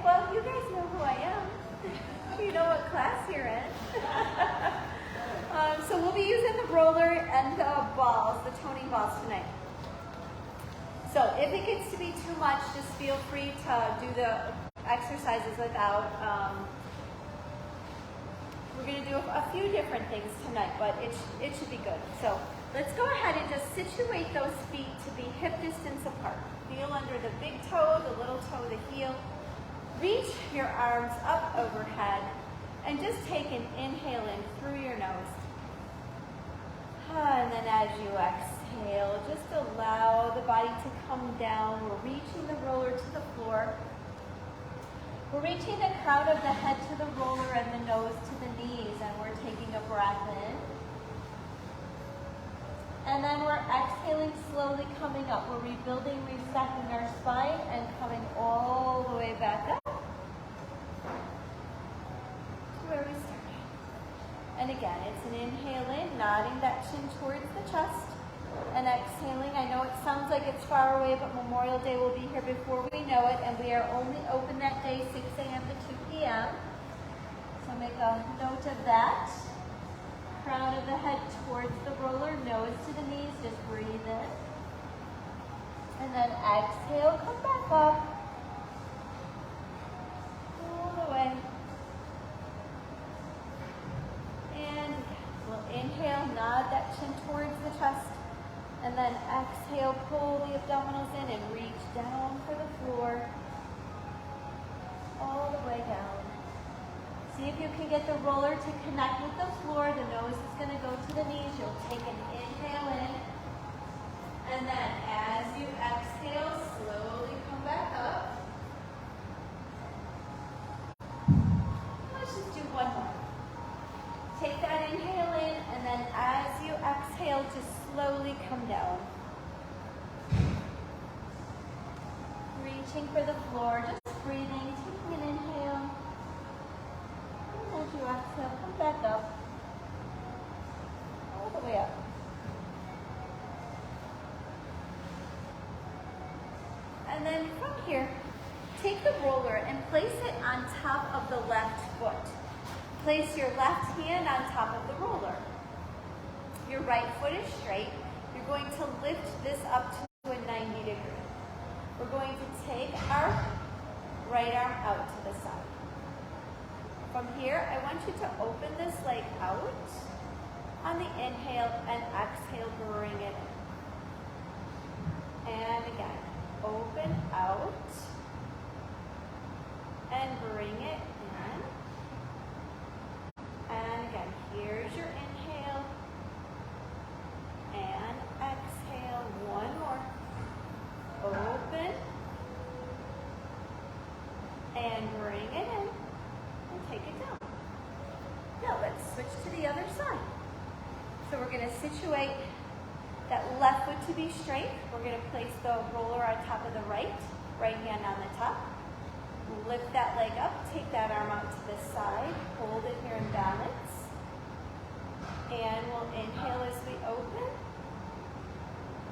well, you guys know who I am. You know what class you're in. So we'll be using the roller and the balls, the toning balls tonight. So if it gets to be too much, just feel free to do the exercises without. We're going to do a few different things tonight, but it should be good. So let's go ahead and just situate those feet to be hip distance apart. Feel under the big toe, the little toe, the heel. Reach your arms up overhead and just take an inhale in through your nose. And then as you exhale, just allow the body to come down. We're reaching the roller to the floor. We're reaching the crown of the head to the roller and the nose to the knees, and we're taking a breath in. And then we're exhaling, slowly coming up. We're rebuilding, restacking our spine and coming all the way back up to where we started. And again, it's an inhale in, nodding that chin towards the chest. And exhaling, I know it sounds like it's far away, but Memorial Day will be here before we know it, and we are only open that day 6 a.m. to 2 p.m. So make a note of that. Crown of the head towards the roller, nose to the knees, just breathe in. And then exhale, come back up. All the way. And we'll inhale, nod that chin towards the chest. And then exhale, pull the abdominals in and reach down for the floor. All the way down. See if you can get the roller to connect with the floor. The nose is going to go to the knees. You'll take an inhale in. And then as you exhale, slowly come back up. Let's just do one more. Take that inhale in, and then as you exhale, just slowly come down. Reaching for the floor, just breathing, taking an inhale. As you exhale, come back up. All the way up. And then from here, take the roller and place it on top of the left foot. Place your left hand on top of the roller. Your right foot is straight. You're going to lift this up to a 90 degree. We're going to take our right arm out to the side. From here, I want you to open this leg out on the inhale and exhale, bring it in. And again, open out and bring it in. And again, here's your inhale and exhale. One more. Open and bring it in. Take it down. Now let's switch to the other side. So we're going to situate that left foot to be straight. We're going to place the roller on top of the right hand on the top. Lift that leg up, take that arm out to the side, hold it here in balance. And we'll inhale as we open.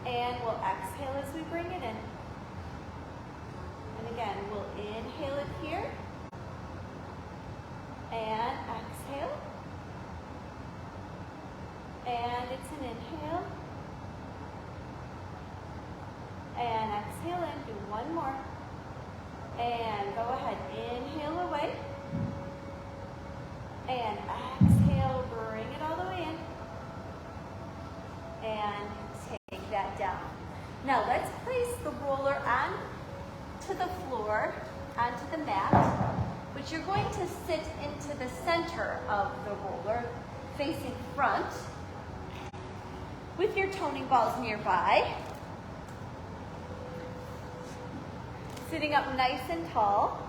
And we'll exhale as we bring it in. And again, we'll inhale it here. And exhale. And it's an inhale. And exhale in. Do one more. And go ahead. Inhale away. And exhale. Bring it all the way in. And take that down. Now let's place the roller on to the floor, onto the mat. But you're going to sit into the center of the roller, facing front, with your toning balls nearby. Sitting up nice and tall.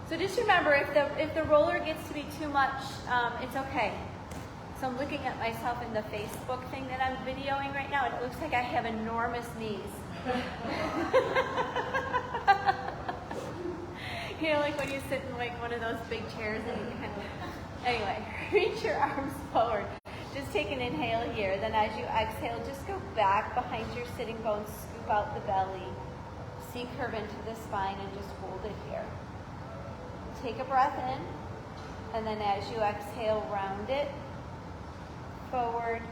So just remember, if the roller gets to be too much, it's okay. So I'm looking at myself in the Facebook thing that I'm videoing right now, and it looks like I have enormous knees. You know, like when you sit in like one of those big chairs and you can, anyway, reach your arms forward. Just take an inhale here. Then as you exhale, just go back behind your sitting bones, scoop out the belly. C curve into the spine and just hold it here. Take a breath in, and then as you exhale, round it forward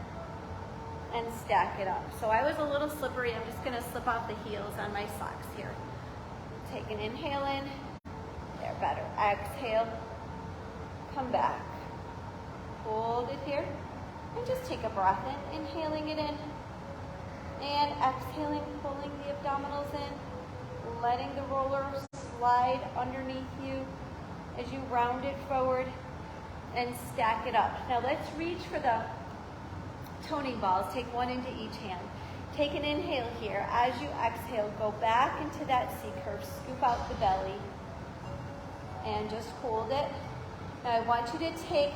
and stack it up. So I was a little slippery. I'm just gonna slip off the heels on my socks here. Take an inhale in, there, better. Exhale, come back. Hold it here, and just take a breath in, inhaling it in, and exhaling, pulling the abdominals in, letting the roller slide underneath you as you round it forward and stack it up. Now let's reach for the toning balls. Take one into each hand. Take an inhale here. As you exhale, go back into that C curve, scoop out the belly, and just hold it. Now I want you to take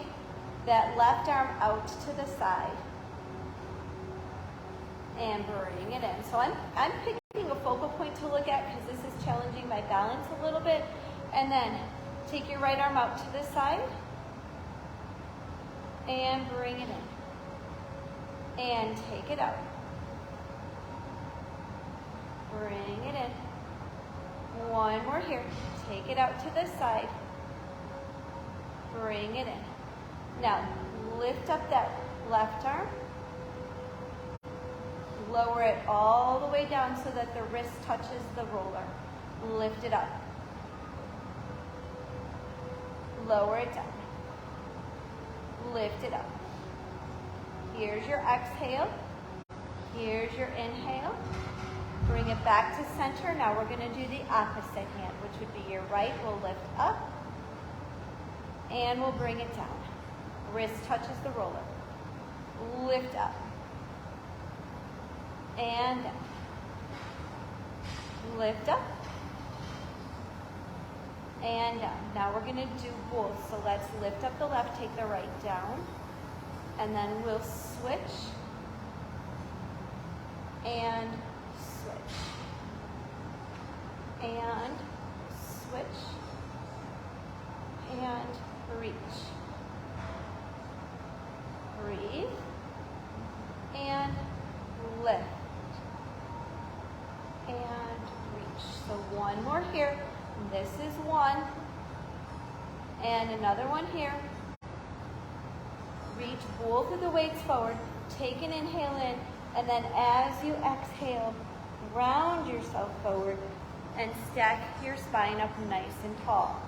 that left arm out to the side and bring it in. So I'm picking a focal point to look at because this is challenging my balance a little bit. And then take your right arm out to the side and bring it in. And take it out. Bring it in. One more here. Take it out to the side. Bring it in. Now, lift up that left arm. Lower it all the way down so that the wrist touches the roller. Lift it up. Lower it down. Lift it up. Here's your exhale. Here's your inhale. Bring it back to center. Now we're going to do the opposite hand, which would be your right. We'll lift up and we'll bring it down. Wrist touches the roller. Lift up and down. Lift up and down. Now we're going to do both. So let's lift up the left, take the right down, and then we'll switch and switch and switch and reach. Breathe and lift and reach. So one more here. This is one and another one here. Reach both of the weights forward. Take an inhale in, and then as you exhale, round yourself forward and stack your spine up nice and tall.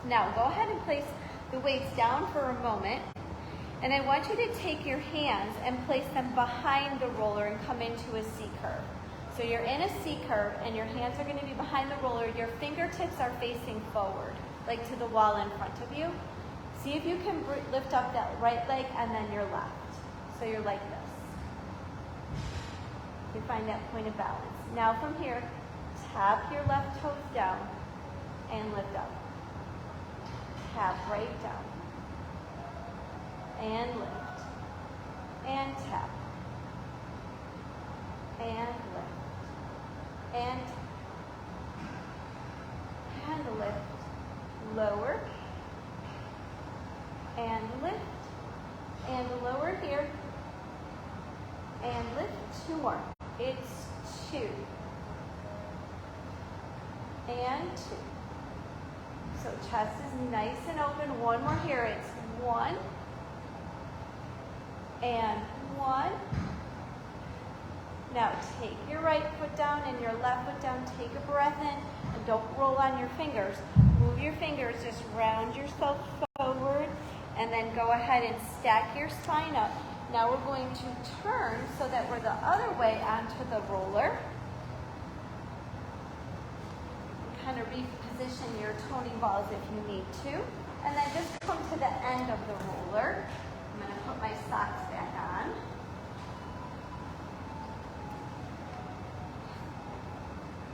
Now go ahead and place the weights down for a moment, and I want you to take your hands and place them behind the roller and come into a C curve. So you're in a C curve and your hands are going to be behind the roller. Your fingertips are facing forward, like to the wall in front of you. See if you can lift up that right leg and then your left. So you're like this. You find that point of balance. Now from here, tap your left toes down and lift up. Tap right down. And lift. And tap. And lift. And lift. Lower. And lift. And lower here. And lift. Two more. It's 2. And 2. So chest is nice and open. One more here. It's 1. And 1. Now take your right foot down and your left foot down. Take a breath in and don't roll on your fingers. Move your fingers. Just round yourself forward and then go ahead and stack your spine up. Now we're going to turn so that we're the other way onto the roller. Kind of reposition your toning balls if you need to. And then just come to the end of the roller. I'm going to put my socks back on.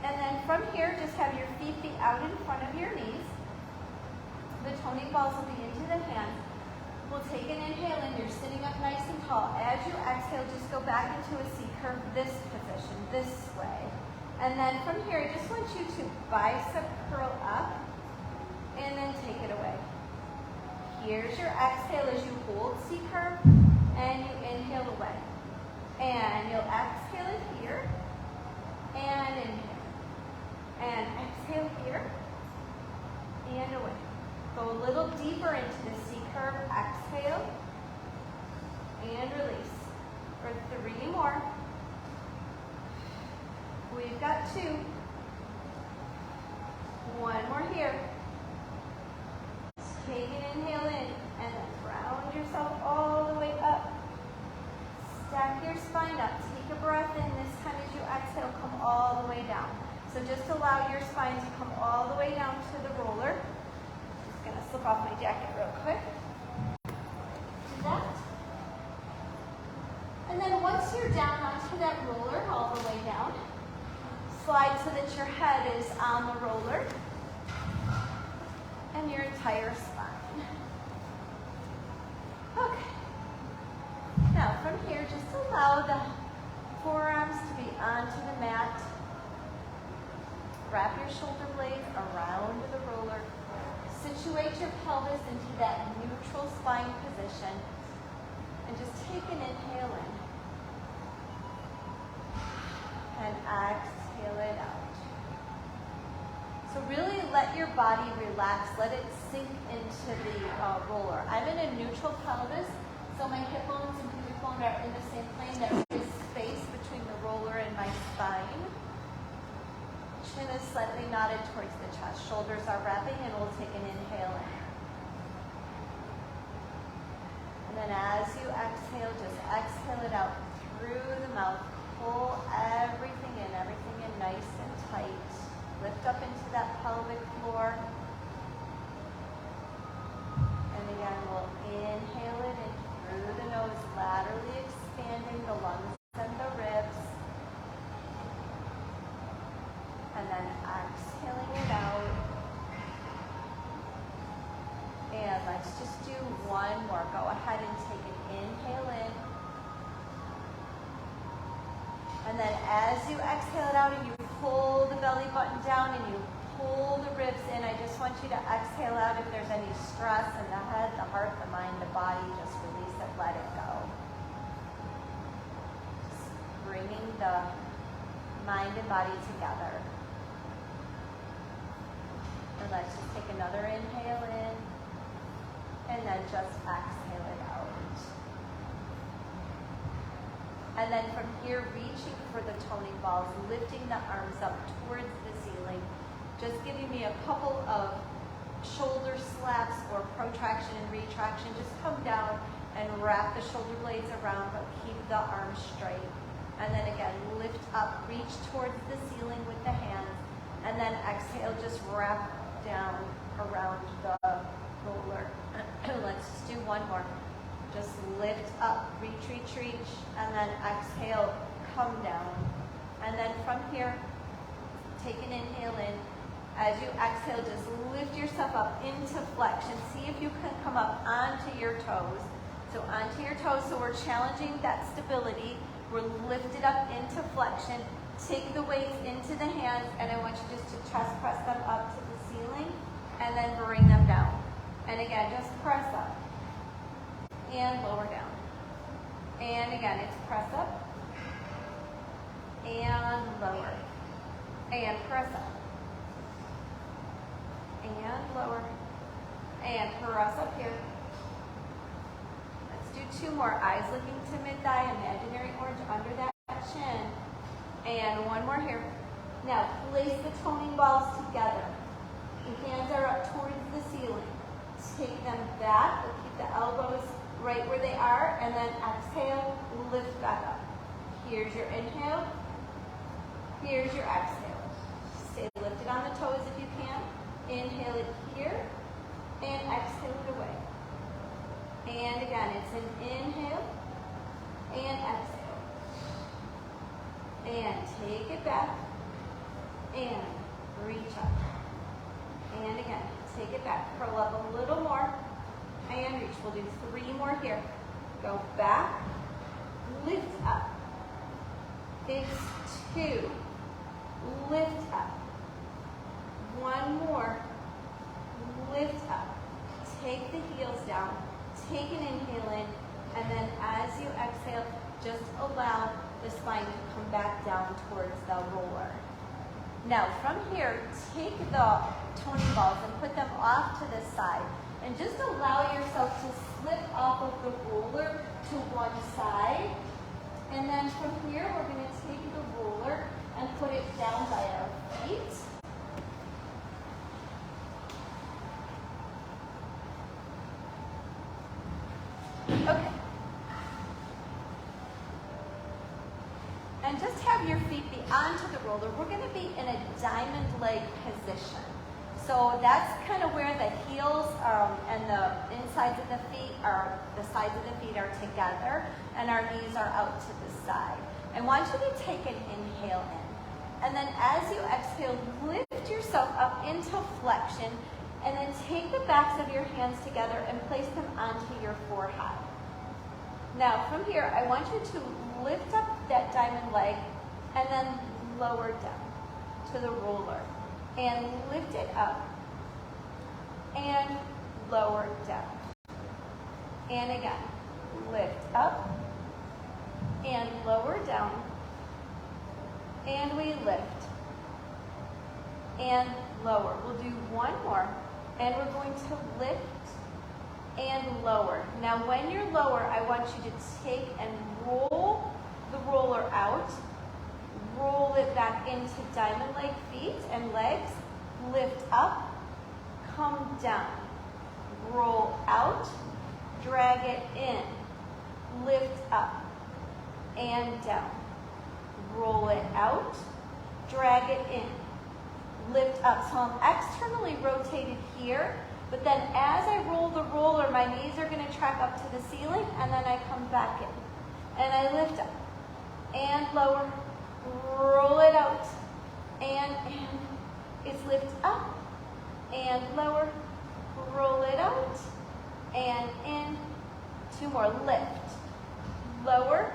And then from here, just have your feet be out in front of your knees. The toning balls will be into the hands. We'll take an inhale in. You're sitting up nice and tall. As you exhale, just go back into a C curve, this position, this way. And then from here, I just want you to bicep curl up and then take it away. Here's your exhale as you hold C curve and you inhale away. And you'll exhale it here and inhale. deeper into the C curve. Exhale and release. For 3 more. We've got 2. 1 more here. Take an inhale in and then round yourself all the way up. Stack your spine up. Take a breath in. This time as you exhale, come all the way down. So just allow your spine to come all the way down to the roller. Just going to slip off my jacket real quick. Do that. And then once you're down onto that roller all the way down, slide so that your head is on the roller and your entire spine. Okay. Now from here, just allow the forearms to be onto the mat. Wrap your shoulder blades around the roller. Situate your pelvis into that neutral spine position. And just take an inhale in. And exhale it out. So really let your body relax. Let it sink into the roller. I'm in a neutral pelvis, so my hip bones and pubic bone are in the same plane. There is space between the roller and my spine. Chin is slightly nodded towards the chest. Shoulders are wrapping, and we'll take an inhale in. And then as you exhale, just exhale it out through the mouth. Pull everything in nice and tight. Lift up into that pelvic floor. And again, we'll inhale it in through the nose, laterally expanding the lungs and the ribs. And then exhaling it out. And let's just do 1 more. Go ahead and take an inhale in. And then as you exhale it out and you pull the belly button down and you pull the ribs in, I just want you to exhale out if there's any stress in the head, the heart, the mind, the body. Just release it, let it go. Just bringing the mind and body together. And let's just take another inhale in and then just exhale it out. And then from here, reaching for the toning balls, lifting the arms up towards the ceiling, just giving me a couple of shoulder slaps or protraction and retraction. Just come down and wrap the shoulder blades around, but keep the arms straight. And then again, lift up, reach towards the ceiling with the hands, and then exhale, just wrap down around the roller. Let's just do 1 more. Just lift up, reach, and then exhale, come down. And then from here, take an inhale in. As you exhale, just lift yourself up into flexion. See if you can come up onto your toes. So onto your toes, so we're challenging that stability. We're lifted up into flexion. Take the weights into the hands, and I want you just to chest press them up to the ceiling, and then bring them down. And again, just press up. And lower down. And again, it's press up and lower. And press up. And lower. And press up here. Let's do 2 more. Eyes looking to mid-thigh, imaginary orange under that chin. And 1 more here. Now, place the toning balls together. The hands are up towards the ceiling. Take them back. We'll keep the elbows right where they are, and then exhale, lift back up. Here's your inhale. Here's your exhale. Stay lifted on the toes if you can. Inhale it here, and exhale it away. And again, it's an inhale, and exhale. And take it back, and reach up. And again, take it back. Curl up a little more. And reach. We'll do 3 more here. Go back, lift up. It's 2. Lift up. 1 more. Lift up. Take the heels down. Take an inhale in. And then as you exhale, just allow the spine to come back down towards the roller. Now from here, take the toning balls and put them off to the side. And just allow yourself to slip off of the roller to one side. And then from here, we're going to take the roller and put it down by our feet. Okay. And just have your feet be onto the roller. We're going to be in a diamond leg position. So that's kind of where the heels and the insides of the feet are, the sides of the feet are together, and our knees are out to the side. I want you to take an inhale in. And then as you exhale, lift yourself up into flexion, and then take the backs of your hands together and place them onto your forehead. Now from here, I want you to lift up that diamond leg and then lower down to the roller. And lift it up and lower down. And again, lift up and lower down. And we lift and lower. We'll do one more. And we're going to lift and lower. Now when you're lower, I want you to take and roll the roller out. Roll it back into diamond leg feet and legs. Lift up, come down. Roll out, drag it in. Lift up and down. Roll it out, drag it in. Lift up. So I'm externally rotated here, but then as I roll the roller, my knees are going to track up to the ceiling, and then I come back in. And I lift up and lower. Roll it out and in. It's lift up and lower. Roll it out and in. Two more. Lift, lower,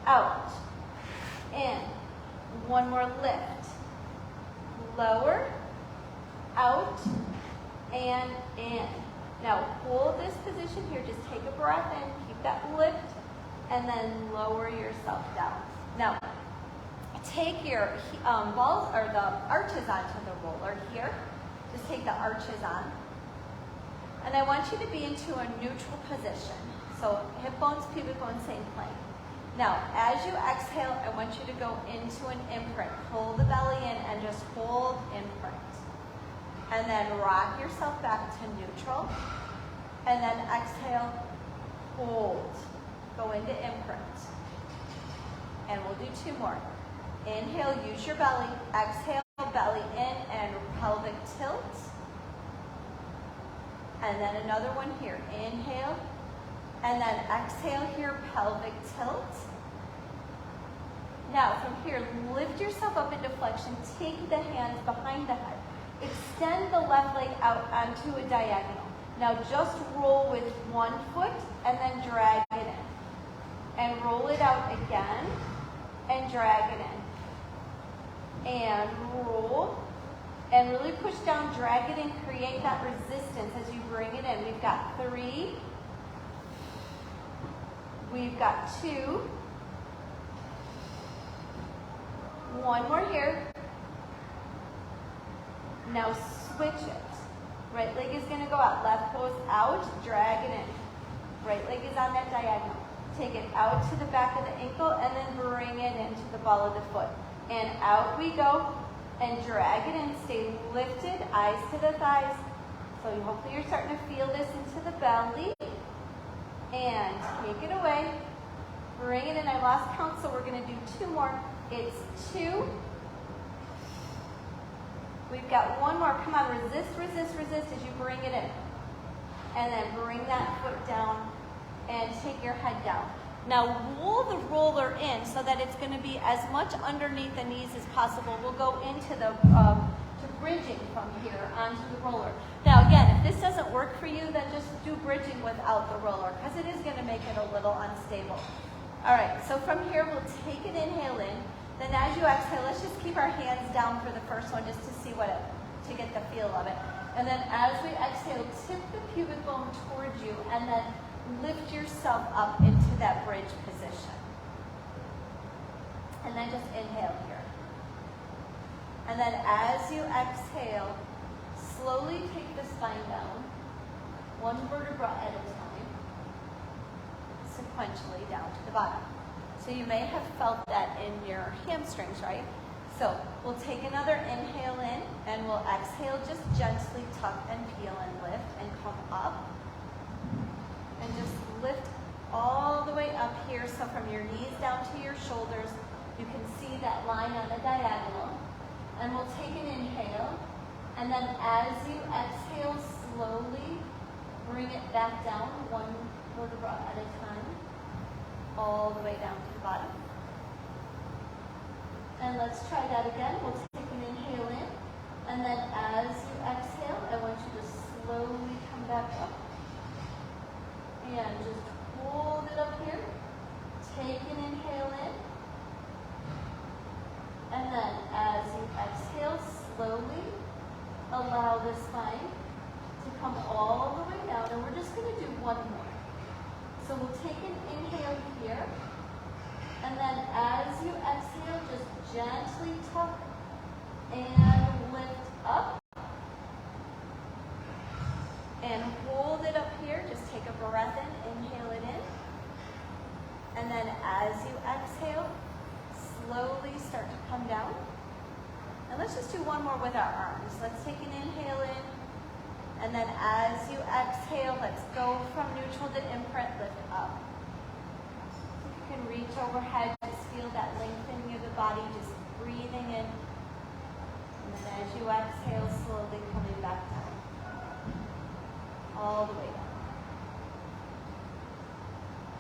out, in. One more. Lift, lower, out, and in. Now hold this position here. Just take a breath in. Keep that lift, and then lower yourself down. Now, take your balls or the arches onto the roller here. Just take the arches on. And I want you to be into a neutral position. So hip bones, pubic bones, same plane. Now, as you exhale, I want you to go into an imprint. Pull the belly in and just hold imprint. And then rock yourself back to neutral. And then exhale, hold. Go into imprint. And we'll do two more. Inhale, use your belly. Exhale, belly in and pelvic tilt. And then another one here. Inhale. And then exhale here, pelvic tilt. Now from here, lift yourself up into flexion. Take the hands behind the head. Extend the left leg out onto a diagonal. Now just roll with one foot and then drag it in. And roll it out again and drag it in. And roll, and really push down, drag it in, create that resistance as you bring it in. We've got 3, we've got 2, one more here. Now switch it. Right leg is going to go out, left goes out, drag it in. Right leg is on that diagonal. Take it out to the back of the ankle and then bring it into the ball of the foot. And out we go, and drag it in. Stay lifted, eyes to the thighs. So hopefully you're starting to feel this into the belly. And take it away. Bring it in. I lost count, so we're going to do 2 more. It's 2. We've got 1 more. Come on, resist, resist, resist as you bring it in. And then bring that foot down and take your head down. Now roll the roller in so that it's going to be as much underneath the knees as possible. We'll go into the to bridging from here onto the roller. Now again, if this doesn't work for you, then just do bridging without the roller because it is going to make it a little unstable. All right, so from here we'll take an inhale in. Then as you exhale, let's just keep our hands down for the first one just to see to get the feel of it. And then as we exhale, tip the pubic bone towards you and then lift yourself up into that bridge position. And then just inhale here. And then as you exhale, slowly take the spine down. one vertebra at a time, sequentially down to the bottom. So you may have felt that in your hamstrings, right? So we'll take another inhale in, and we'll exhale, just gently tuck and peel and lift and come up. And just lift all the way up here. So from your knees down to your shoulders, you can see that line on the diagonal. And we'll take an inhale. And then as you exhale, slowly bring it back down, one vertebra at a time, all the way down to the bottom. And let's try that again. We'll take an inhale in. And then as you exhale, I want you to slowly come back up. And just hold it up here. Take an inhale in. And then as you exhale, slowly allow the spine to come all the way down. And we're just going to do one more. So we'll take an inhale here. And then as you exhale, just gently tuck and lift up. And hold it up here. Just take a breath in. Inhale it in. And then as you exhale, slowly start to come down. And let's just do one more with our arms. Let's take an inhale in. And then as you exhale, let's go from neutral to imprint, lift up. You can reach overhead, just feel that lengthening of the body, just breathing in. And then as you exhale, slowly coming back down. All the way down.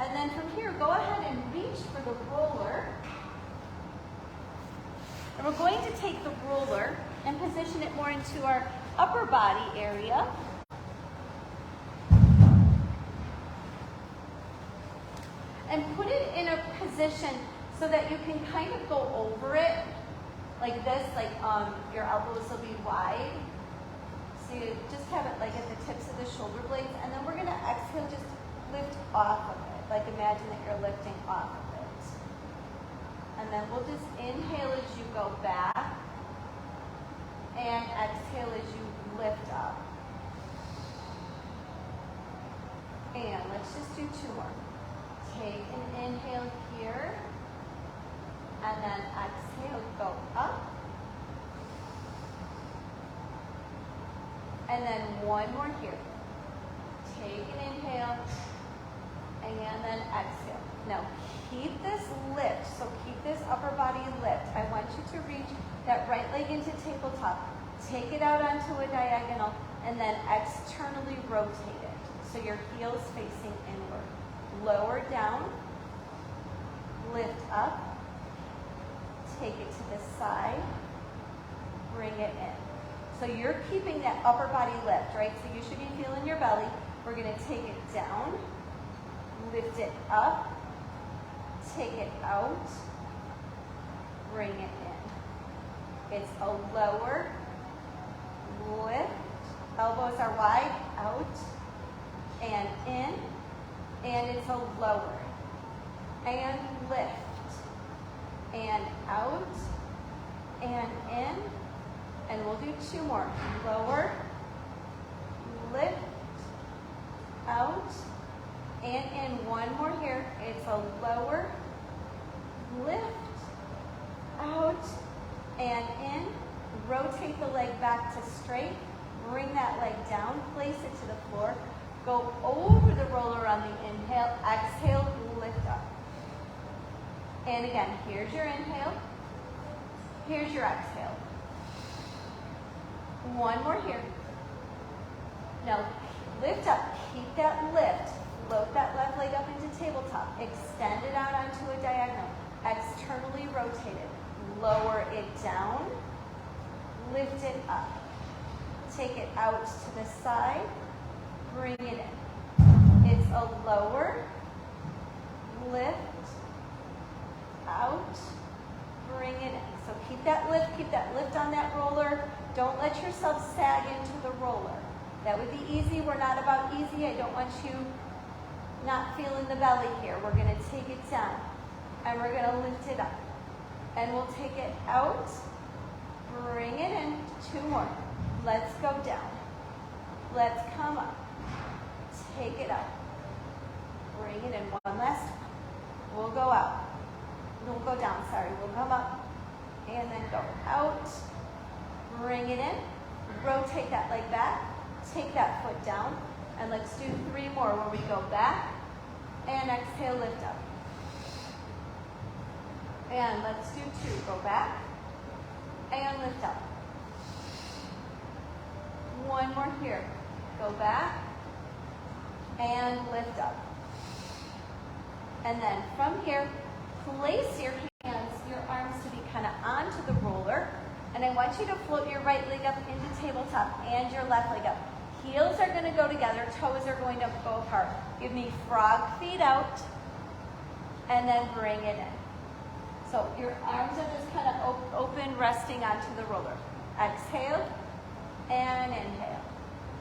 And then from here, go ahead and reach for the roller. And we're going to take the roller and position it more into our upper body area. And put it in a position so that you can kind of go over it like this, like your elbows will be wide. So you just have it like at the tips of the shoulder blades. And then we're going to exhale, just lift off of it. Like imagine that you're lifting off of it. And then we'll just inhale as you go back. And exhale as you lift up. And let's just do two more. Take an inhale here. And then exhale, go up. And then one more here. Take an inhale. And then exhale. Now keep this lift. So keep this upper body lift. I want you to reach that right leg into tabletop. Take it out onto a diagonal. And then externally rotate it. So your heel's facing inward. Lower down. Lift up. Take it to the side. Bring it in. So you're keeping that upper body lift, right? So you should be feeling your belly. We're going to take it down. Lift it up. Take it out. Bring it in. It's a lower lift. Elbows are wide. Out. And in. And it's a lower. And lift. And out. And in. And we'll do two more. Lower. Lift. Out. And in. One more here. It's a lower. Lift. Out. And in. Rotate the leg back to straight. Bring that leg down. Place it to the floor. Go over the roller on the inhale. Exhale. Lift up. And again, here's your inhale. Here's your exhale. One more here. Now, lift up. Keep that lift. Float that left leg up into tabletop. Extend it out onto a diagonal. Externally rotate it. Lower it down. Lift it up. Take it out to the side. Bring it in. It's a lower. Lift. Out. Bring it in. So keep that lift on that roller. Don't let yourself sag into the roller. That would be easy. We're not about easy. I don't want you not feeling the belly here. We're going to take it down. And we're going to lift it up. And we'll take it out. Bring it in. Two more. Let's go down. Let's come up. take it out. Bring it in, one last time. We'll go out. We'll go down, sorry. We'll come up and then go out. Bring it in. Rotate that leg back. Take that foot down. And let's do 3 more where we go back and exhale, lift up. And let's do 2. Go back and lift up. 1 more here. Go back and lift up. And then from here, place your hands, your arms to be kind of onto the roller. And I want you to float your right leg up into tabletop and your left leg up. Heels are going to go together, toes are going to go apart. Give me frog feet out, and then bring it in. So your arms are just kind of open, resting onto the roller. Exhale and inhale.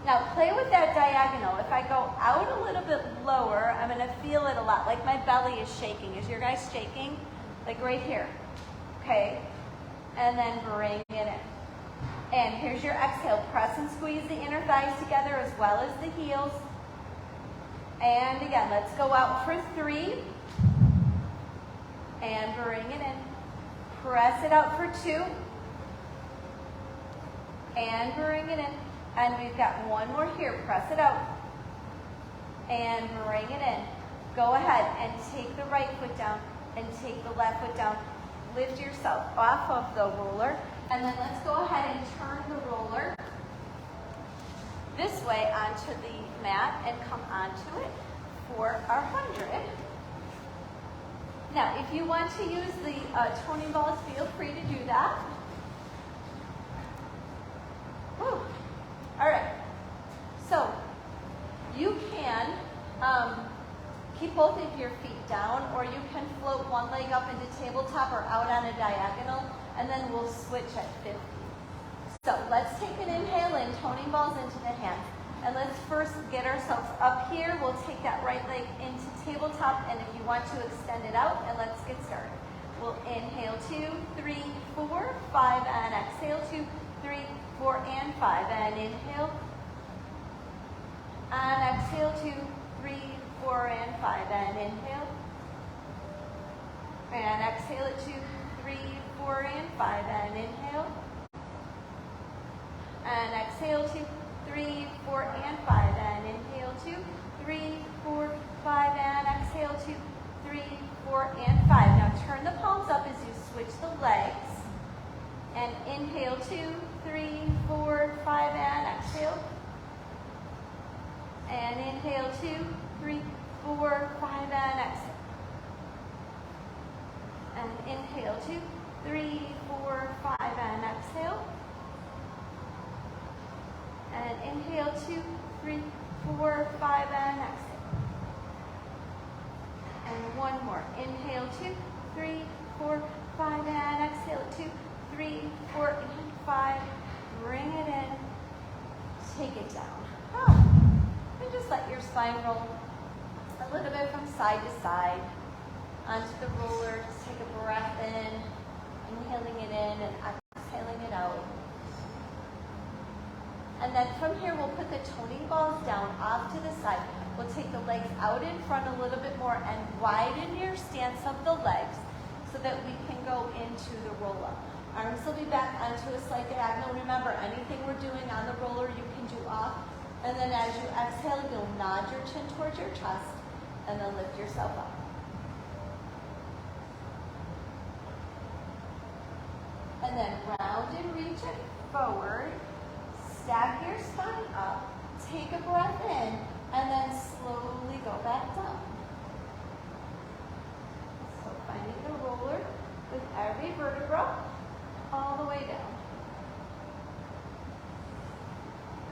Now play with that diagonal. If I go out a little bit lower, I'm going to feel it a lot, like my belly is shaking. Is your guys shaking? Like right here. Okay? And then bring it in. And here's your exhale. Press and squeeze the inner thighs together as well as the heels. And again, let's go out for 3. And bring it in. Press it out for 2. And bring it in. And we've got 1 more here. Press it out. And bring it in. Go ahead and take the right foot down and take the left foot down. Lift yourself off of the roller. And then let's go ahead and turn the roller this way onto the mat and come onto it for our 100. Now, if you want to use the toning balls, feel free to do that. Whew. All right. So, you can keep both of your feet down, or you can float one leg up into tabletop or out on a diagonal, and then we'll switch at 50. So let's take an inhale in, toning balls into the hands. And let's first get ourselves up here. We'll take that right leg into tabletop, and if you want to extend it out, and let's get started. We'll inhale 2, 3, 4, 5, and exhale 2, 3, 4, and 5. And inhale. And exhale 2, 3, 4, and 5. And inhale. And exhale at 2, 3, 4, and 5. And inhale. And exhale 2, 3, 4, and 5. And inhale 2, 3, 4, 5. And exhale 2, 3, 4, and 5. Now turn the palms up as you switch the legs. And inhale 2, 3, 4, 5. And exhale. And inhale 2, 3, 4, 5. And exhale. And inhale 2, 3, 4, 5. And exhale. And inhale 2, 3, 4, 5, and exhale. And 1 more. Inhale 2, 3, 4, 5, and exhale 2, 3, 4, and 5. Bring it in. Take it down. And just let your spine roll a little bit from side to side onto the roller. Just take a breath in, inhaling it in and exhaling it out. And then from here, we'll put the toning balls down off to the side. We'll take the legs out in front a little bit more and widen your stance of the legs so that we can go into the roll-up. Arms will be back onto a slight diagonal. Remember, anything we're doing on the roller, you can do off. And then as you exhale, you'll nod your chin towards your chest and then lift yourself up. And then round and reach it forward. Stack your spine up, take a breath in, and then slowly go back down. So finding the roller with every vertebra all the way down.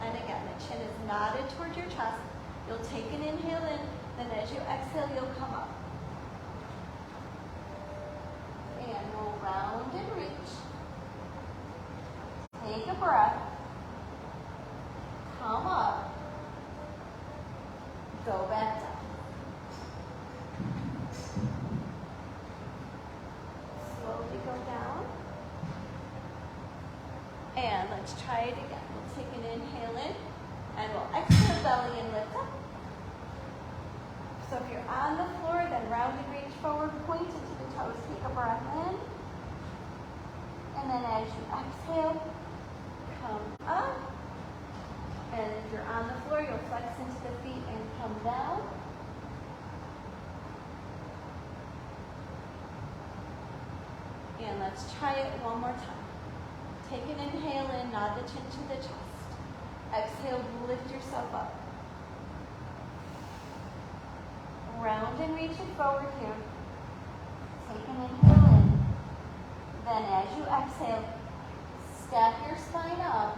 And again, the chin is nodded towards your chest. You'll take an inhale in, then as you exhale, you'll come up. And we'll round and reach. Take a breath. Come up, go back down. Slowly go down. And let's try it again. We'll take an inhale in, and we'll exhale belly and lift up. So if you're on the floor, then round and reach forward, point into the toes, take a breath in. And then as you exhale, come up. And if you're on the floor, you'll flex into the feet and come down. And let's try it one more time. Take an inhale in, nod the chin to the chest. Exhale, lift yourself up. Round and reach it forward here. Take an inhale in. Then as you exhale, step your spine up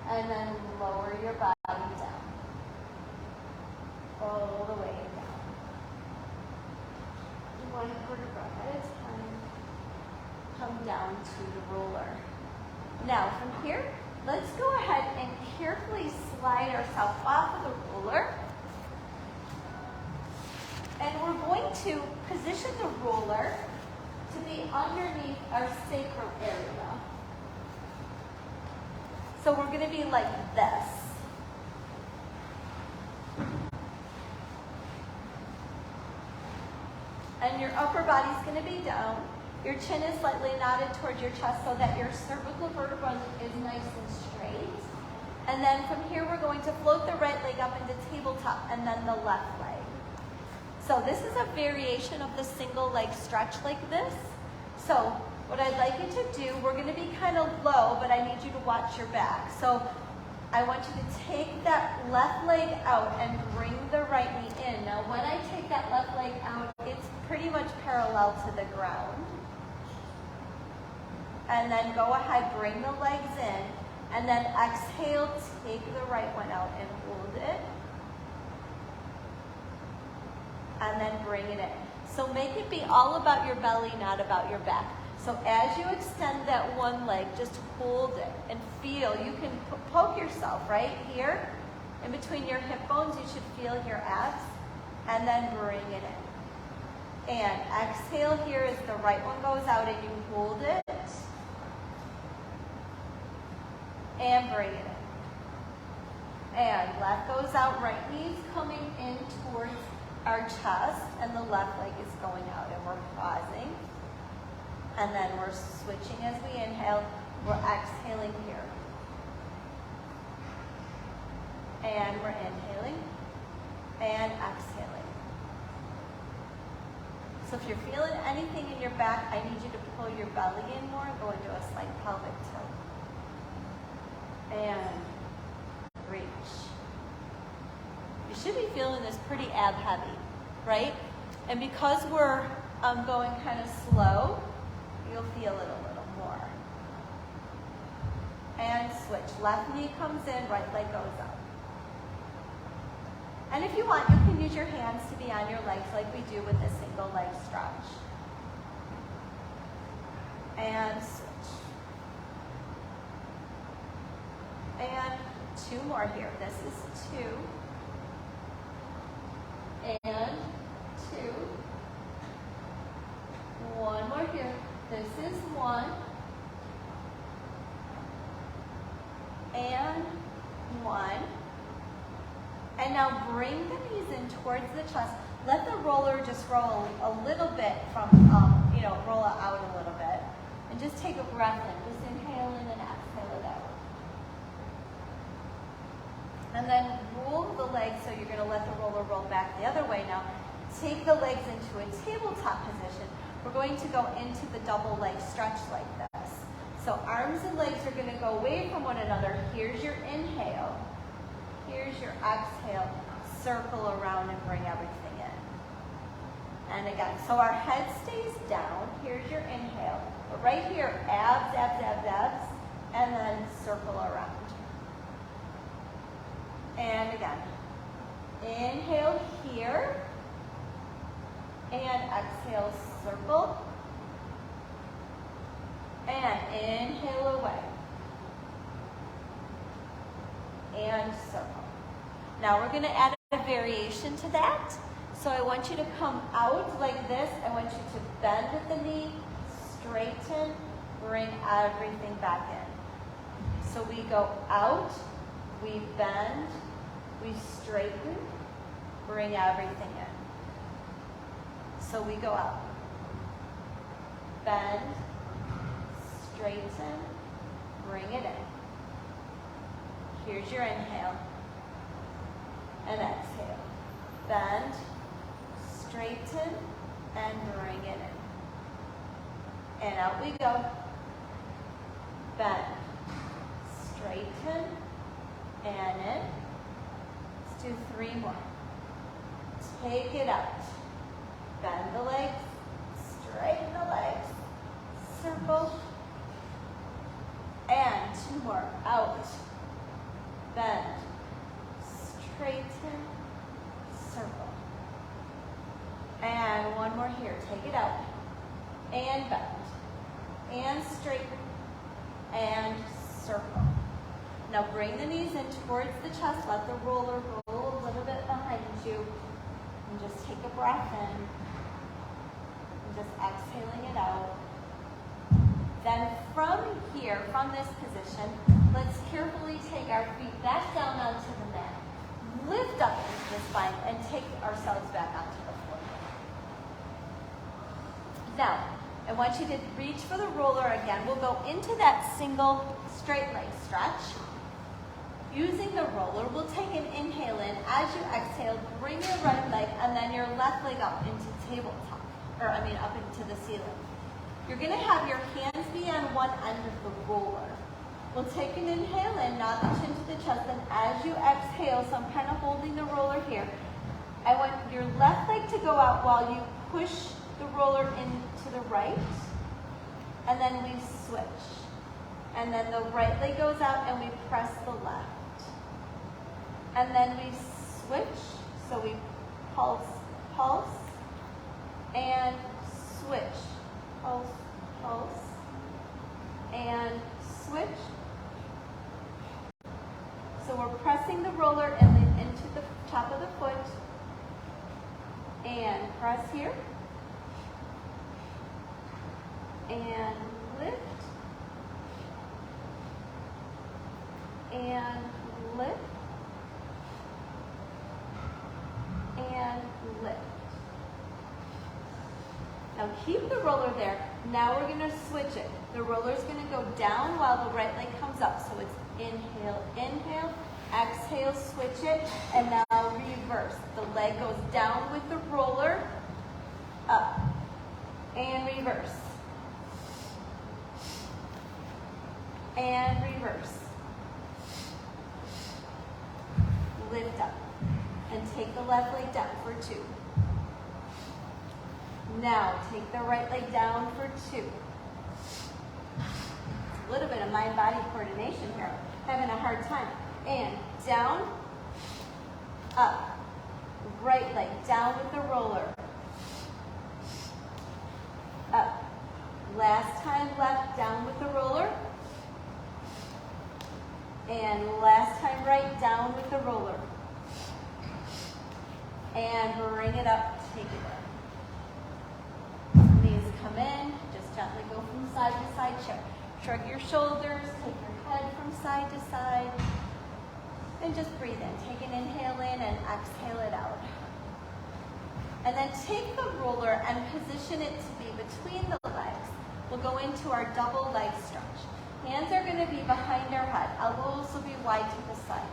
and then lower your body down. All the way down. One vertebra at a time. Come down to the roller. Now from here, let's go ahead and carefully slide ourselves off of the roller. And we're going to position the roller to be underneath our sacral area. So we're going to be like this. And your upper body's going to be down. Your chin is slightly nodded towards your chest so that your cervical vertebra is nice and straight. And then from here, we're going to float the right leg up into tabletop and then the left leg. So this is a variation of the single leg stretch like this. So what I'd like you to do, we're going to be kind of low, but I need you to watch your back. So I want you to take that left leg out and bring the right knee in. Now when I take that left leg out, it's pretty much parallel to the ground. And then go ahead, bring the legs in, and then exhale, take the right one out and hold it. And then bring it in. So make it be all about your belly, not about your back. So as you extend that one leg, just hold it and feel. You can poke yourself right here. In between your hip bones, you should feel your abs. And then bring it in. And exhale here as the right one goes out and you hold it. And bring it in. And left goes out, right knee's coming in towards our chest, and the left leg is going out, and we're pausing. And then we're switching as we inhale, we're exhaling here. And we're inhaling and exhaling. So if you're feeling anything in your back, I need you to pull your belly in more and go into a slight pelvic tilt. And reach. You should be feeling this pretty ab heavy, right? And because we're going kind of slow, you'll feel it a little more. And switch. Left knee comes in, right leg goes up. And if you want, you can use your hands to be on your legs like we do with a single leg stretch. And switch. And two more here. This is 2. And 2. One more here. This is 1. And 1. And now bring the knees in towards the chest. Let the roller just roll a little bit from, roll it out a little bit. And just take a breath in. Just inhale in and exhale it out. And then roll the legs, so you're going to let the roller roll back the other way now. Take the legs into a tabletop position. We're going to go into the double leg stretch like this. So arms and legs are going to go away from one another. Here's your inhale. Here's your exhale. Circle around and bring everything in. And again, so our head stays down. Here's your inhale. But right here, abs, abs, abs, abs, and then circle around. And again, inhale here, and exhale, circle, and inhale away, and circle. Now we're going to add a variation to that. So I want you to come out like this. I want you to bend at the knee, straighten, bring everything back in. So we go out, we bend, we straighten, bring everything in. So we go up. Bend, straighten, bring it in. Here's your inhale. And exhale. Bend, straighten, and bring it in. And out we go. Bend, straighten, and in. Let's do 3 more. Take it out. Bend the legs, straighten the legs, circle, and 2 more. Out. Bend, straighten, circle. And 1 more here. Take it out. And bend. And straighten. And circle. Now bring the knees in towards the chest. Let the roller roll a little bit behind you. And just take a breath in. And just exhaling it out. Then from here, from this position, let's carefully take our feet back down onto the mat. Lift up into the spine and take ourselves back onto the floor. Now, I want you to reach for the roller again. We'll go into that single straight leg stretch. Using the roller, we'll take an inhale in. As you exhale, bring your right leg and then your left leg up into tabletop, up into the ceiling. You're going to have your hands be on one end of the roller. We'll take an inhale in, nod the chin to the chest, and as you exhale, so I'm kind of holding the roller here, I want your left leg to go out while you push the roller into the right, and then we switch. And then the right leg goes out and we press the left. And then we switch, so we pulse, pulse, and switch. Pulse, pulse, and switch. So we're pressing the roller into the top of the foot, and press here, and lift, and lift, and lift. Now keep the roller there. Now we're going to switch it. The roller's going to go down while the right leg comes up. So it's inhale, inhale, exhale, switch it, and now reverse. The leg goes down with the roller, up, and reverse. And reverse. Lift up. And take the left leg down for 2. Now, take the right leg down for 2. A little bit of mind-body coordination here. Having a hard time. And down, up. Right leg down with the roller. Up. Last time left, down with the roller. And last time right, down with the roller. And bring it up, take it in. Knees come in, just gently go from side to side, shrug your shoulders, take your head from side to side, and just breathe in. Take an inhale in and exhale it out. And then take the roller and position it to be between the legs. We'll go into our double leg stretch. Hands are going to be behind our head, elbows will be wide to the side.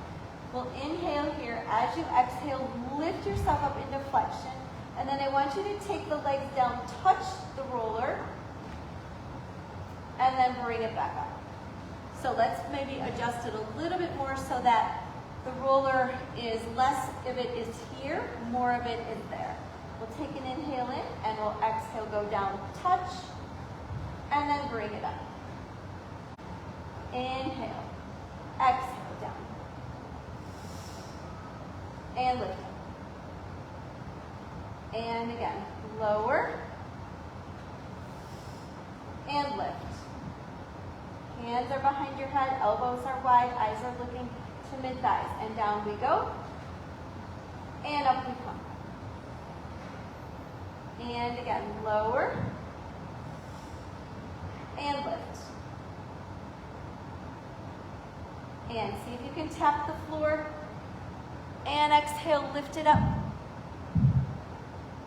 We'll inhale here. As you exhale, lift yourself up into flexion. And then I want you to take the legs down, touch the roller, and then bring it back up. So let's maybe adjust it a little bit more so that the roller is less of it is here, more of it is there. We'll take an inhale in, and we'll exhale, go down, touch, and then bring it up. Inhale, exhale down, and lift up. And again, lower, and lift. Hands are behind your head, elbows are wide, eyes are looking to mid-thighs, and down we go, and up we come. And again, lower, and lift. And see if you can tap the floor. And exhale, lift it up.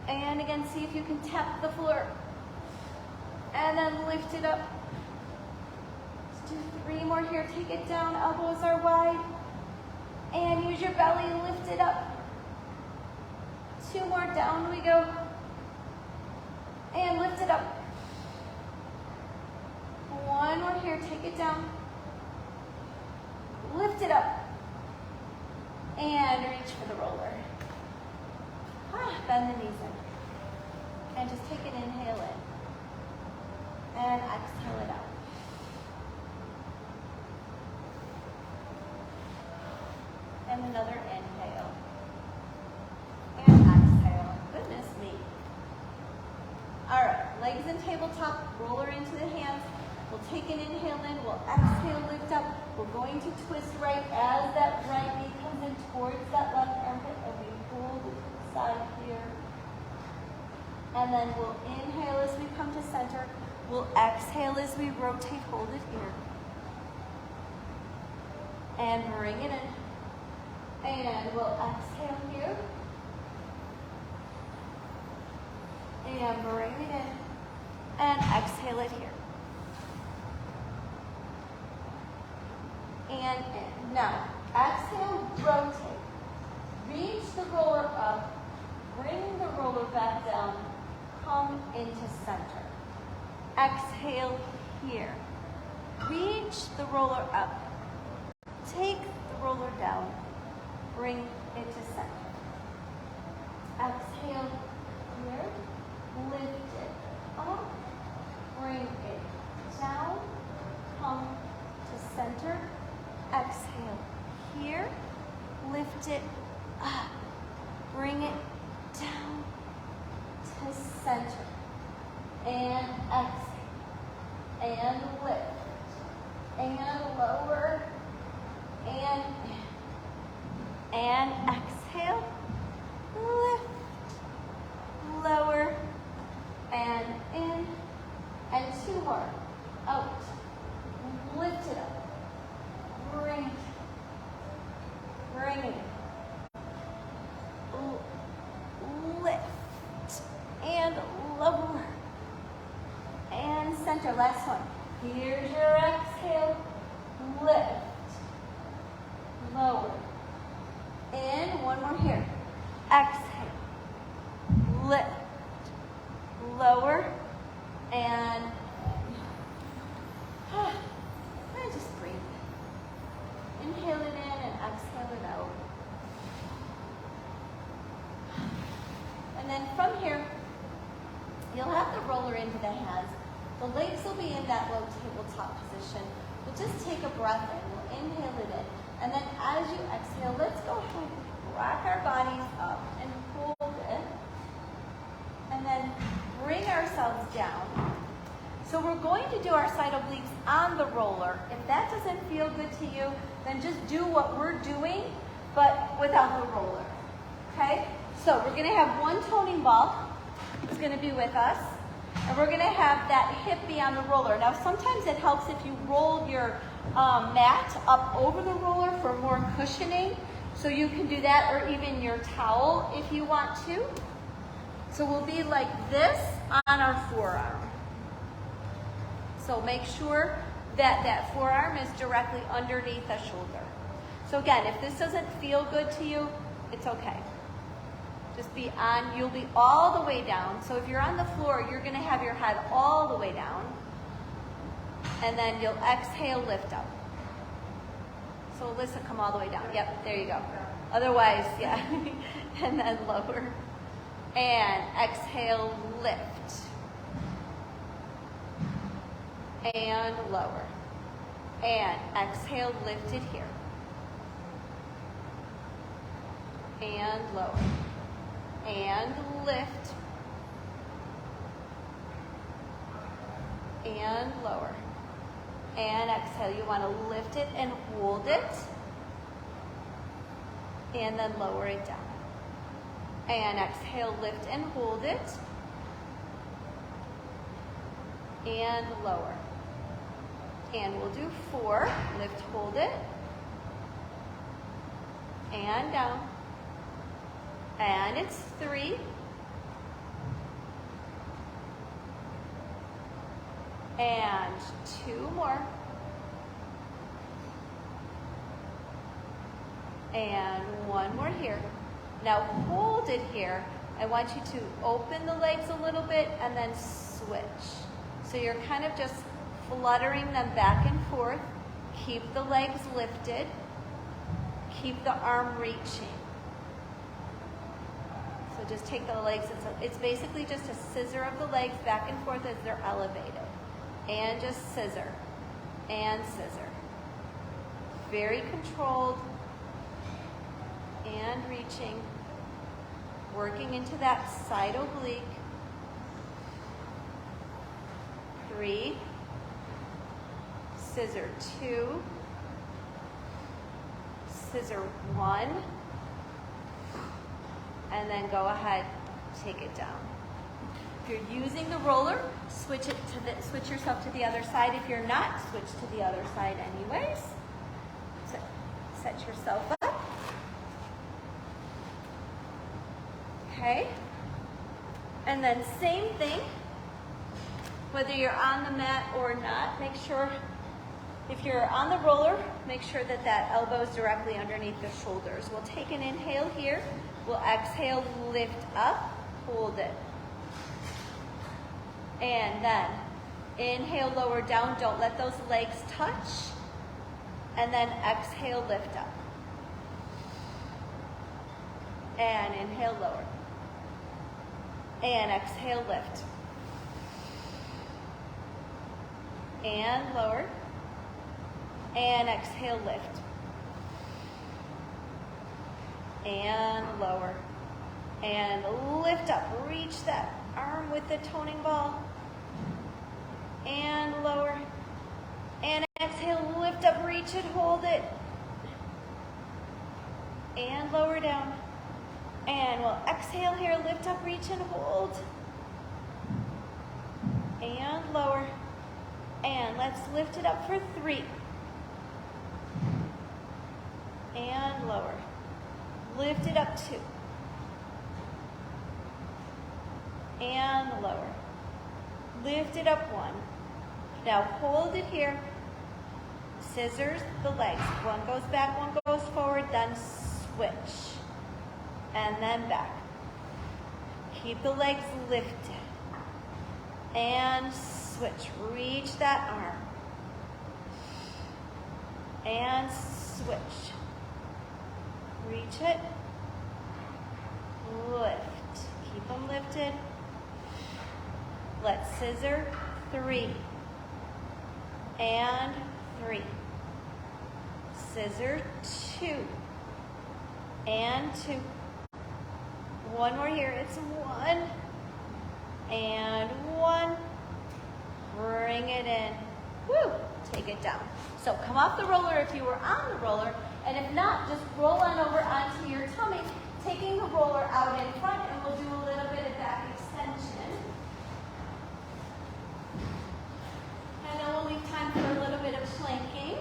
And again, see if you can tap the floor. And then lift it up. Let's do 3 more here. Take it down, elbows are wide. And use your belly, lift it up. 2 more, down we go. And lift it up. 1 more here, take it down. Lift it up. And reach for the roller. Bend the knees in. And just take an inhale in. And exhale it out. And another inhale. And exhale. Goodness me. All right, legs in tabletop, roller into the hands. We'll take an inhale in, we'll exhale, lift up. We're going to twist right as that right knee comes in towards that left armpit, and we pull to the side here. And then we'll inhale as we come to center. We'll exhale as we rotate, hold it here. And bring it in. And we'll exhale here. And bring it in. And exhale it here. And in. Now, exhale, rotate. Reach the roller up. Bring the roller back down. Come into center. Exhale here. Reach the roller up. Take the roller down. Bring it to center. Exhale here. Lift it up. Bring it down. Come to center. Exhale here. Lift it up. Bring it down to center. And exhale. And lift. And lower. And exhale. Lift. Lower. And in. And 2 more. Out. Lift it up. Bring it. Bring it. Lift. And lower. And center. Last one. Here's your exhale. Lift. Lower. In. 1 more here. Exhale. Lift. Lower. And just breathe. Inhale it in and exhale it out. And then from here, you'll have the roller into the hands. The legs will be in that low tabletop position. We'll just take a breath in. We'll inhale it in. And then as you exhale, let's go ahead and rock our bodies up and hold it. And then bring ourselves down. So we're going to do our side obliques on the roller. If that doesn't feel good to you, then just do what we're doing, but without the roller. Okay? So we're going to have one toning ball. It's going to be with us. And we're going to have that hip be on the roller. Now sometimes it helps if you roll your mat up over the roller for more cushioning. So you can do that, or even your towel if you want to. So we'll be like this on our forearm. So make sure that that forearm is directly underneath the shoulder. So again, if this doesn't feel good to you, it's okay. Just be on, you'll be all the way down. So if you're on the floor, you're gonna have your head all the way down. And then you'll exhale, lift up. So Alyssa, come all the way down. Yep, there you go. Otherwise, yeah. And then lower. And exhale, lift. And lower. And exhale, lift it here. And lower. And lift. And lower. And exhale. You want to lift it and hold it. And then lower it down. And exhale, lift and hold it. And lower. And we'll do 4. Lift, hold it. And down. And it's 3. And 2 more. And 1 more here. Now hold it here. I want you to open the legs a little bit and then switch. So you're kind of just fluttering them back and forth. Keep the legs lifted. Keep the arm reaching. So just take the legs, it's basically just a scissor of the legs back and forth as they're elevated. And just scissor, and scissor. Very controlled, and reaching. Working into that side oblique. 3, scissor 2, scissor 1, and then go ahead, take it down. If you're using the roller, switch yourself to the other side. If you're not, switch to the other side anyways. Set yourself up. Okay. And then same thing, whether you're on the mat or not, make sure, if you're on the roller, make sure that that elbow is directly underneath the shoulders. We'll take an inhale here. We'll exhale, lift up, hold it. And then inhale, lower down. Don't let those legs touch. And then exhale, lift up. And inhale, lower. And exhale, lift. And lower. And exhale, lift. And lower. And lift up. Reach that arm with the toning ball. And lower. And exhale, lift up, reach it, hold it. And lower down. And we'll exhale here, lift up, reach and hold. And lower. And let's lift it up for 3. And lower. Lift it up 2. And lower. Lift it up 1. Now hold it here. Scissors the legs. One goes back, one goes forward, then switch. And then back. Keep the legs lifted. And switch. Reach that arm. And switch. Reach it. Lift. Keep them lifted. Let's scissor 3. And 3. Scissor 2. And 2. 1 more here. It's 1. And 1. Bring it in. Woo! Take it down. So come off the roller if you were on the roller. And if not, just roll on over onto your tummy, taking the roller out in front, and we'll do a little bit of back extension. And then we'll leave time for a little bit of planking.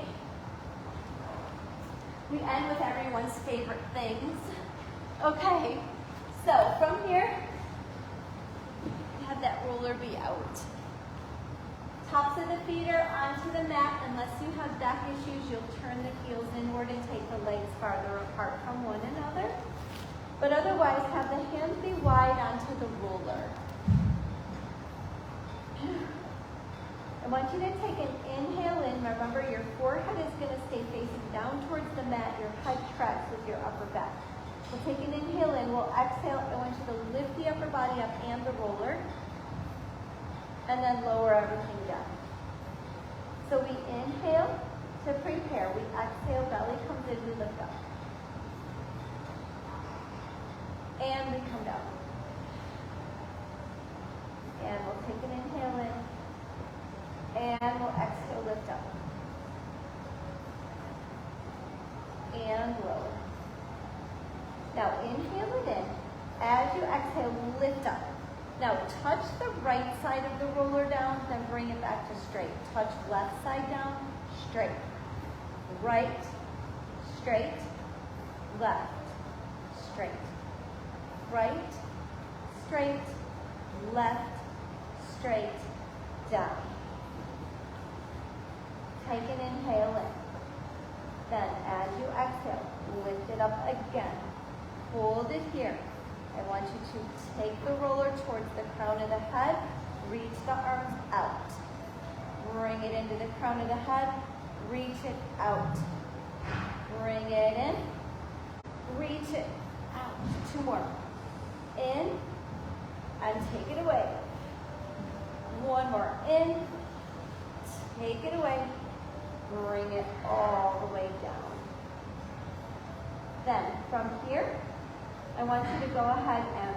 We end with everyone's favorite things. Okay, so from here, have that roller be out. Tops of the feet are onto the mat. Unless you have back issues, you'll turn the heels inward and take the legs farther apart from one another. But otherwise, have the hands be wide onto the roller. I want you to take an inhale in. Remember, your forehead is going to stay facing down towards the mat. Your head tracks with your upper back. We'll take an inhale in. We'll exhale. I want you to lift the upper body up and the roller. And then lower everything down. So we inhale to prepare. We exhale, belly comes in, we lift up. And we come down. And we'll take an inhale in. And we'll exhale, lift up. And lower. Now inhale it in. As you exhale, lift up. Now touch the right side of the roller down, then bring it back to straight. Touch left side down, straight. Right, straight, left, straight. Right, straight, left, straight, down. Take an inhale in. Then as you exhale, lift it up again. Hold it here. I want you to take the roller towards the crown of the head. Reach the arms out. Bring it into the crown of the head. Reach it out. Bring it in. Reach it out. 2 more. In and take it away. 1 more. In. Take it away. Bring it all the way down. Then from here, I want you to go ahead and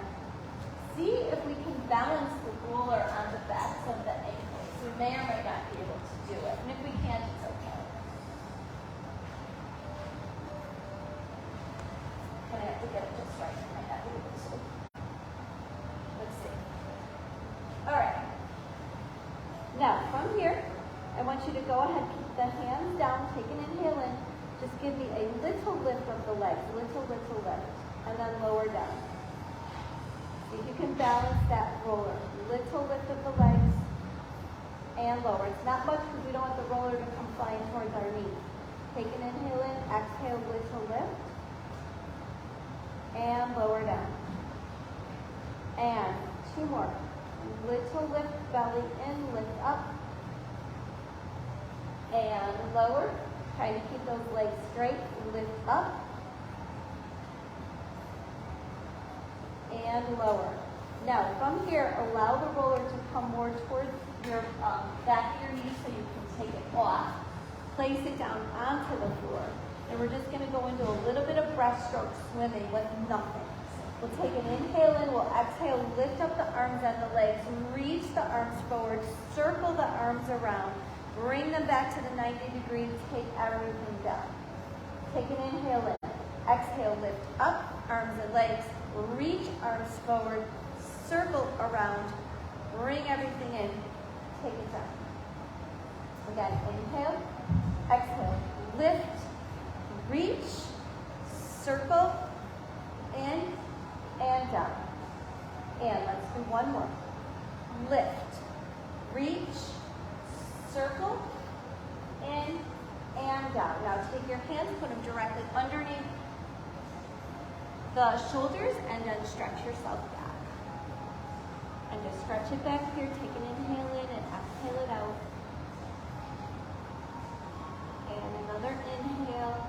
see if we can balance the roller on the backs of the ankles. We may or may not be able to do it. And if we can't, it's okay. But I have to get it just right. I might not be able to. Let's see. All right. Now, from here, I want you to go ahead, keep the hands down, take an inhale in. Just give me a little lift of the legs, little lift, and then lower down. See if you can balance that roller. Little lift of the legs and lower. It's not much because we don't want the roller to come flying towards our knees. Take an inhale in, exhale, little lift, and lower down. And 2 more. Little lift, belly in, lift up, and lower. Try to keep those legs straight, lift up, and lower. Now, from here, allow the roller to come more towards your back of your knee so you can take it off. Place it down onto the floor. And we're just going to go into a little bit of breaststroke swimming with nothing. We'll take an inhale in, we'll exhale, lift up the arms and the legs, reach the arms forward, circle the arms around, bring them back to the 90 degrees, take everything down. Take an inhale in, exhale, lift up, arms and legs, reach arms forward, circle around, bring everything in, take it down. Again, inhale, exhale, lift, reach, circle, in, and down. And let's do 1 more. Lift, reach, circle, in, and down. Now take your hands, put them directly underneath the shoulders, and then stretch yourself back. And just stretch it back here. Take an inhale in and exhale it out. And another inhale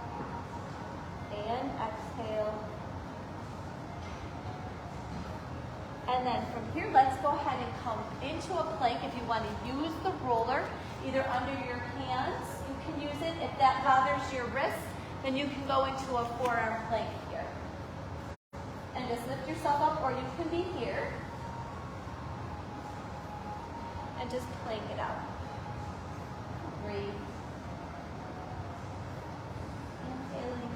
and exhale. And then from here, let's go ahead and come into a plank. If you want to use the roller, either under your hands, you can use it. If that bothers your wrist, then you can go into a forearm plank here. And just lift yourself up, or you can be here. And just plank it out. Breathe. Inhaling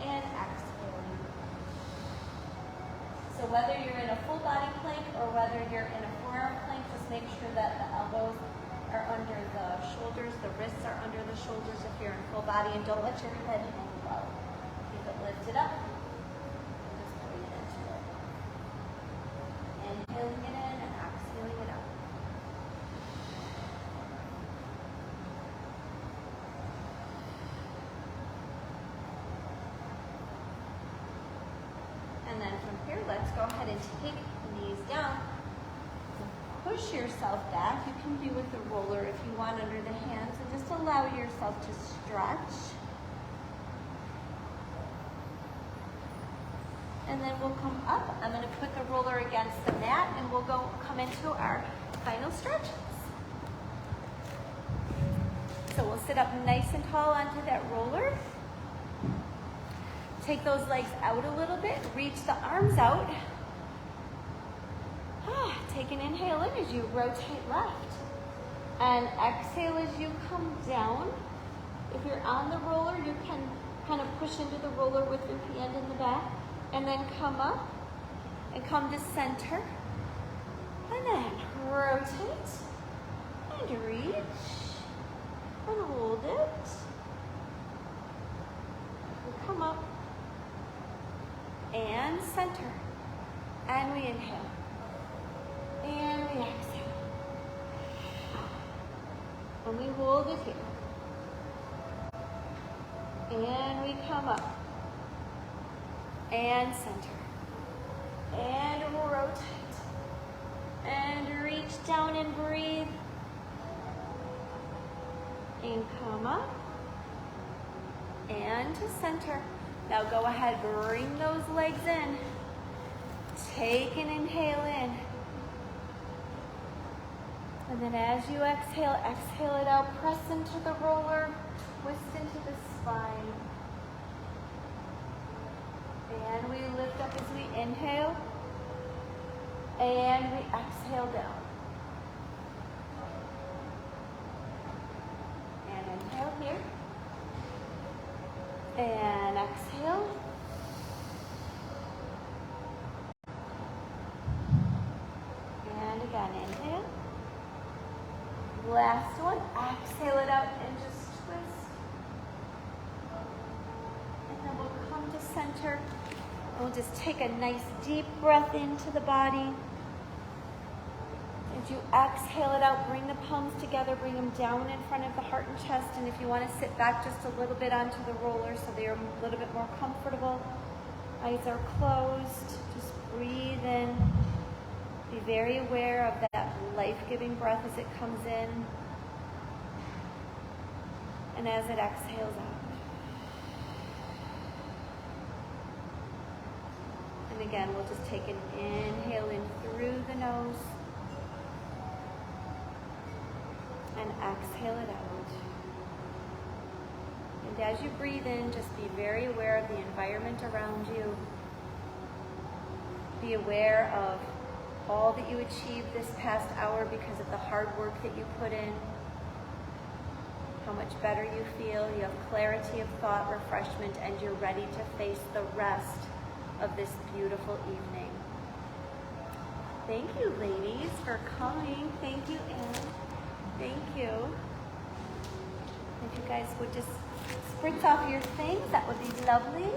and exhaling. So whether you're in a full body plank or whether you're in a forearm plank, just make sure that the elbows are under the shoulders, the wrists are under the shoulders if you're in full body, and don't let your head hang low. Keep it lifted up and just breathe into it. Inhaling it in and exhaling it out. And then from here, let's go ahead and take the knees down. Push yourself back. You can be with the roller if you want under the hands, and just allow yourself to stretch. And then we'll come up. I'm going to put the roller against the mat, and we'll come into our final stretches. So we'll sit up nice and tall onto that roller. Take those legs out a little bit, reach the arms out. Take an inhale in as you rotate left. And exhale as you come down. If you're on the roller, you can kind of push into the roller with your hand in the back. And then come up and come to center. And then rotate and reach and hold it. And come up and center. And we inhale. And we exhale. And we hold it here. And we come up. And center. And rotate. And reach down and breathe. And come up. And to center. Now go ahead, bring those legs in. Take an inhale in. And then as you exhale, exhale it out. Press into the roller. Twist into the spine. And we lift up as we inhale. And we exhale down. And inhale here. And exhale. And again, inhale. Last one. Exhale it out and just twist. And then we'll come to center. We'll just take a nice deep breath into the body. As you exhale it out, bring the palms together, bring them down in front of the heart and chest. And if you want to sit back just a little bit onto the roller so they're a little bit more comfortable. Eyes are closed. Just breathe in. Be very aware of that life-giving breath as it comes in. And as it exhales out. And again, we'll just take an inhale in through the nose. And exhale it out. And as you breathe in, just be very aware of the environment around you. Be aware of all that you achieved this past hour because of the hard work that you put in. How much better you feel. You have clarity of thought, refreshment, and you're ready to face the rest of this beautiful evening. Thank you, ladies, for coming. Thank you, Anne. Thank you. If you guys would just spritz off your things, that would be lovely.